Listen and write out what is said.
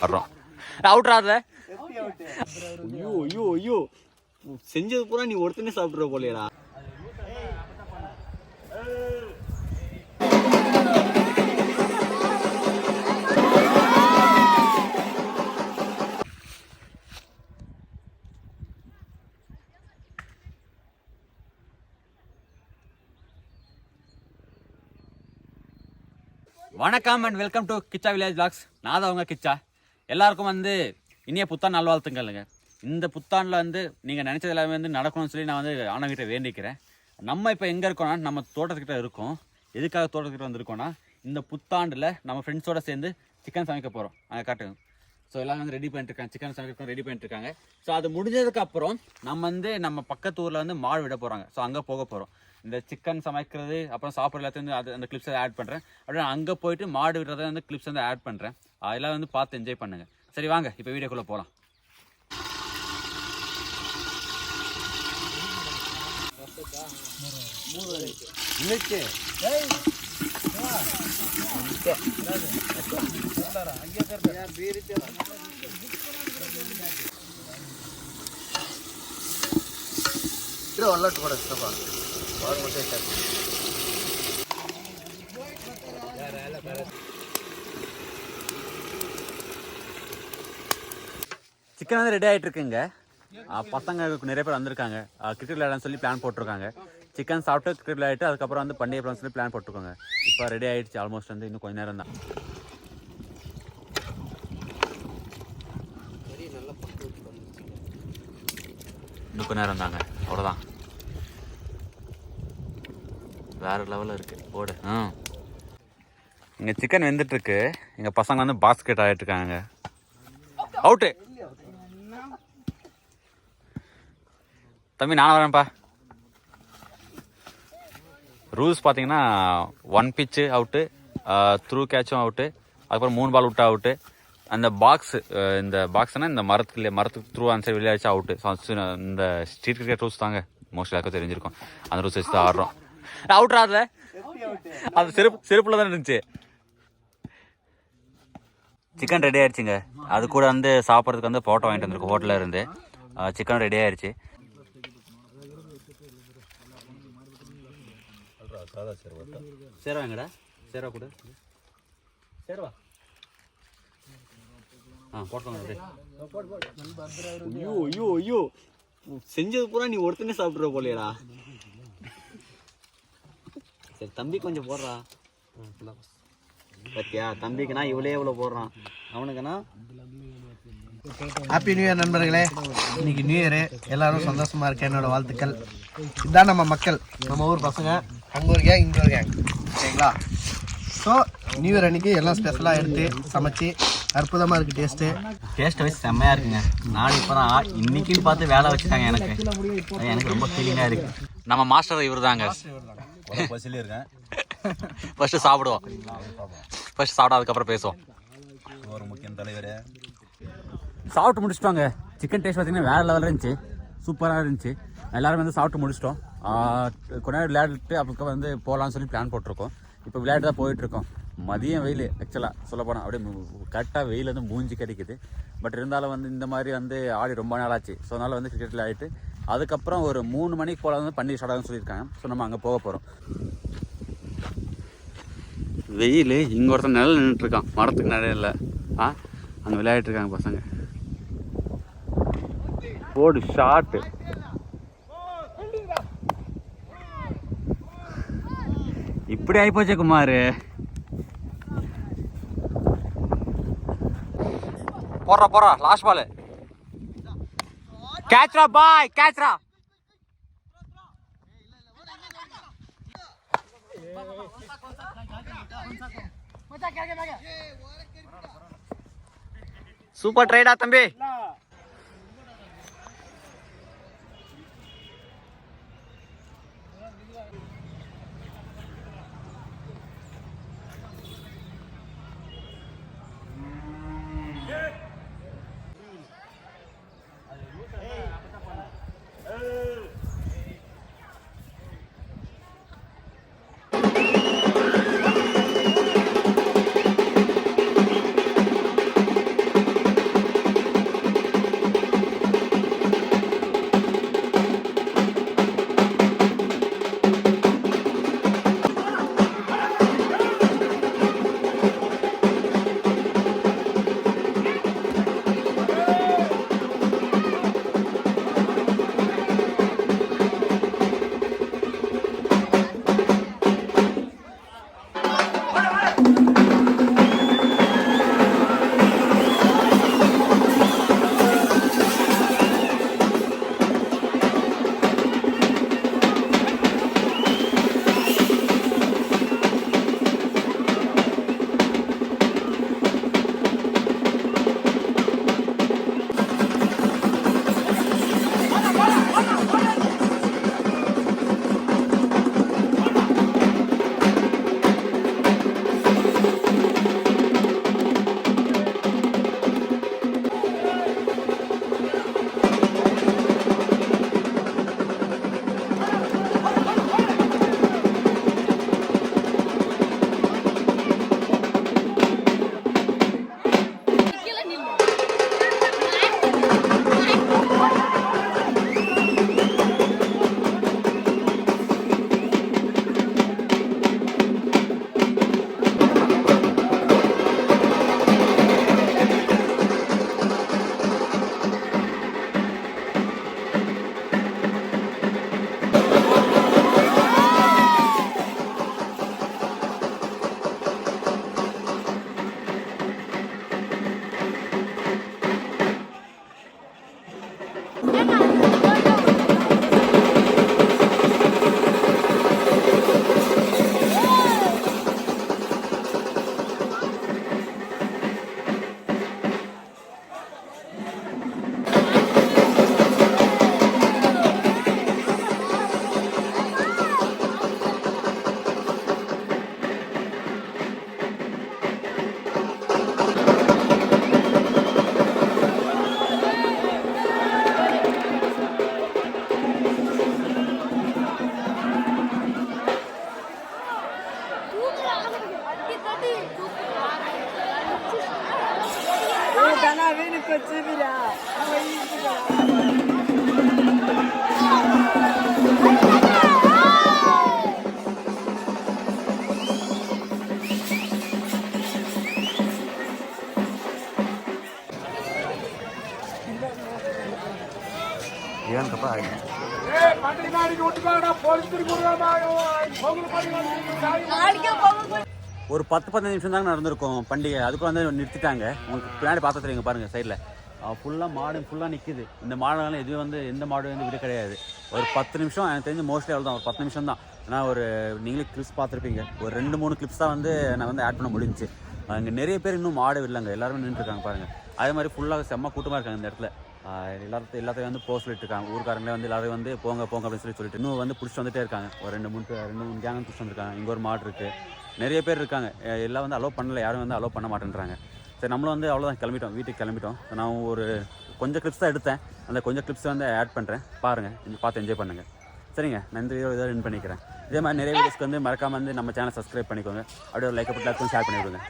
வர்றோம். அவுட்ராத. ஐயோ ஐயோ ஐயோ, செஞ்சது பூரா நீ ஒருத்தனே சாப்பிட்ற போலையடா. வணக்கம் and welcome to Kichcha village vlogs. நான் தான் உங்கள் கிச்சா. எல்லாருக்கும் இனிய புத்தாண்டு நல்வாழ்த்துக்கள்ங்க. இந்த புத்தாண்டில் நீங்கள் நினச்சது எல்லாமே நடக்கணும்னு சொல்லி நான் ஆனவங்கிட்ட வேண்டிக்கிறேன். நம்ம இப்போ எங்கே இருக்கோம்னா நம்ம தோட்டத்துக்கிட்ட இருக்கோம். எதுக்காக தோட்டத்துக்கிட்ட வந்திருக்கோன்னா இந்த புத்தாண்டில் நம்ம ஃப்ரெண்ட்ஸோடு சேர்ந்து சிக்கன் சமைக்க போகிறோம். அங்கே காட்டுங்க. ஸோ எல்லாம் ரெடி பண்ணிட்டுருக்காங்க, சிக்கன் சமைக்க ரெடி பண்ணிட்டுருக்காங்க. ஸோ அது முடிஞ்சதுக்கப்புறம் நம்ம பக்கத்து ஊரில் மாடு விட போகிறாங்க. ஸோ அங்கே போக போகிறோம். இந்த சிக்கன் சமைக்கிறது அப்புறம் சாப்பிட்ற எல்லாத்தையும் அது அந்த கிளிப்ஸை ஆட் பண்ணுறேன். அப்படியே அங்கே போயிட்டு மாடு விடுறத கிளிப்ஸ் ஆட் பண்ணுறேன். அதெல்லாம் பார்த்து என்ஜாய் பண்ணுங்கள். சரி வாங்க இப்போ வீடியோக்குள்ளே போகலாம். சிக்கன் ரெடி ஆகிட்டு இருக்குங்க. பசங்க நிறைய பேர் வந்திருக்காங்க. கிரிக்கெட் விளையாடன்னு சொல்லி பிளான் போட்டிருக்காங்க. சிக்கன் சாப்பிட்டு கிரிக்கெட் விளையாடிட்டு அதுக்கப்புறம் பண்டிகை பிளான் சொல்லி பிளான் போட்டிருக்காங்க. இப்போ ரெடி ஆகிடுச்சு. ஆல்மோஸ்ட் இன்னும் கொஞ்சம் நேரம் தான். இன்னும் கொஞ்சம் நேரம் தாங்க, அவ்வளோதான். வேறு லெவலில் இருக்குது போடு. இங்கே சிக்கன் வெந்துட்டுருக்கு. எங்கள் பசங்க பாஸ்கெட் ஆகிட்டுருக்காங்க. அவுட்டு தம்பி, நானும் வரேன்ப்பா. ரூல்ஸ் பார்த்தீங்கன்னா 1 பிச்சு அவுட்டு, த்ரூ கேட்சும் அவுட்டு, அதுக்கப்புறம் 3 பால் விட்டா அவுட்டு. அந்த பாக்ஸு, இந்த பாக்ஸ்னால் இந்த மரத்துக்கு த்ரூ ஆன்சர் வெளியாச்சு அவுட்டு. இந்த ஸ்ட்ரீட் கிரிக்கெட் ரூல்ஸ் தாங்க மோஸ்ட்லி எல்லாருக்கும் தெரிஞ்சிருக்கும். அந்த ரூல்ஸ் வச்சு தான் ஆடுறோம். அவுட்ராத. அது செருப்புல தான் இருந்துச்சு. சிக்கன் ரெடி ஆயிடுச்சுங்க. அது கூட சாப்பிட்றதுக்கு ஃபோட்டோ வாங்கிட்டு வந்திருக்கோம் ஹோட்டலில் இருந்து. சிக்கன் ரெடி ஆயிடுச்சு. சேரவா எங்கடா? சேரவா கூட சேரவா. போட்டோம். ஐயோ ஐயோ ஐயோ, செஞ்சது பூரா நீ ஒருத்தனே சாப்பிட்ற போலையடா. சரி தம்பி கொஞ்சம் போடுறா. பத்தியா தம்பிக்குனா இவ்வளோ போடுறான், அவனுக்குன்னா. ஹாப்பி நியூ இயர் நண்பர்களே. இன்னைக்கு நியூ இயரு, எல்லாரும் சந்தோஷமா இருக்க என்னோட வாழ்த்துக்கள். இதுதான் நம்ம மக்கள், நம்ம ஊர் பசங்க. அங்கே ஒரு கேங், இங்கே ஒரு கேங், சரிங்களா? ஸோ நியூ இயர் அன்னைக்கு எல்லாம் ஸ்பெஷலாக எடுத்து சமைச்சு அற்புதமாக இருக்குது. டேஸ்ட் வைஸ் செம்மையாக இருக்குங்க. நான் இப்போ தான் இன்னைக்குன்னு பார்த்து வேலை வச்சுட்டாங்க. எனக்கு ரொம்ப ஃபீலிங்காக இருக்குது. நம்ம மாஸ்டர் இவர் தாங்க. இருக்கேன். ஃபர்ஸ்ட் சாப்பிடுவோம். ஃபர்ஸ்ட் சாப்பிடாதுக்கப்புறம் பேசுவோம். ஒரு முக்கிய தலைவர் சாப்பிட்டு முடிச்சிட்டோங்க. சிக்கன் டேஸ்ட் பார்த்தீங்கன்னா வேறு லெவலில் இருந்துச்சு, சூப்பராக இருந்துச்சு. எல்லாரும் சாப்பிட்டு முடிச்சிட்டோம். கொஞ்ச நேரம் விளையாடிட்டு அப்புறம் போகலான்னு சொல்லி பிளான் போட்டிருக்கோம். இப்போ விளையாட்டு தான் போயிட்டுருக்கோம். மதியம் வெயில் ஆக்சுவலாக சொல்ல போனால் அப்படியே கரெக்டாக வெயில் மூஞ்சி கிடைக்குது. பட் இருந்தாலும் இந்த மாதிரி ஆடி ரொம்ப நாள் ஆச்சு. ஸோ அதனால் கிரிக்கெட் விளையாடிட்டு அதுக்கப்புறம் ஒரு 3 மணிக்கு போல பண்டிகை ஸ்டார்ட் ஆகும்னு சொல்லியிருக்காங்க. ஸோ நம்ம அங்கே போக போகிறோம். வெயில் இங்கே ஒருத்தர் நிழல் நின்றுட்டுருக்கான், மரத்துக்கு நிறைய இல்லை. அங்கே விளையாடிட்டுருக்காங்க பசங்க. போடு ஷாட்டு. இப்படி ஆயிப்போச்சே குமார். போடுறா லாஸ்ட் பால். கேட்ச்ரா பாய், கேட்ச்ரா. சூப்பர் ட்ரைடா தம்பி. ಏನಪ್ಪ ஒரு 10-15 நிமிஷம் தாங்க நடந்திருக்கும் பண்டிகை. அதுக்கு வந்து நிறுத்திட்டாங்க. உங்களுக்கு பின்னாடி பார்த்து தெரியுங்க பாருங்கள் சைடில் ஃபுல்லாக மாடு ஃபுல்லாக நிற்கிது. இந்த மாடுனால எதுவும் வந்து எந்த மாடு வந்து விட கிடையாது. ஒரு 10 நிமிஷம் எனக்கு தெரிஞ்சு மோஸ்ட்லி அவ்வளோ தான், ஒரு 10 நிமிஷம் தான். ஏன்னா ஒரு நீங்களே கிளிப்ஸ் பார்த்துருப்பீங்க, ஒரு 2-3 கிளிப்ஸ் தான் வந்து நான் வந்து ஆட் பண்ண முடிஞ்சிச்சு. அங்கே நிறைய பேர் இன்னும் மாடு விடலங்க, எல்லாருமே நின்றுருக்காங்க பாருங்கள். அதே மாதிரி ஃபுல்லாக செம்ம கூட்டமாக இருக்காங்க இந்த இடத்துல. எல்லாத்தையும் வந்து போக சொல்லிட்டு இருக்காங்க. ஊருக்காரங்களே வந்து எல்லாரும் வந்து போங்க போங்க அப்படின்னு சொல்லிட்டு இன்னும் வந்து பிடிச்சி வந்துட்டே இருக்காங்க. ஒரு 2-3 கேங்கும் பிடிச்சி வந்துருக்காங்க. இங்கே ஒரு மாடு இருக்குது, நிறைய பேர் இருக்காங்க. எல்லாம் வந்து அலோவ் பண்ணல, யாரும் வந்து அலோவ் பண்ண மாட்டேன்றாங்க. சரி நம்மளும் வந்து அவ்வளோதான் கிளம்பிட்டோம், வீட்டுக்கு கிளம்பிட்டோம். நான் ஒரு கொஞ்சம் கிளிப்ஸ் தான் எடுத்தேன், அந்த கொஞ்சம் கிளிப்ஸ் வந்து ஆட் பண்ணுறேன், பாருங்கள், பார்த்து என்ஜாய் பண்ணுங்கள். சரிங்க, நான் இந்த வீடியோ இதை வின் பண்ணிக்கிறேன். இதே மாதிரி நிறைய வீடியோஸ்க்கு வந்து மறக்காமல் வந்து நம்ம சேனல் சப்ஸ்கிரைப் பண்ணிக்கோங்க. அப்படியே ஒரு லைக் போட்டு ஷேர் பண்ணி விடுங்க.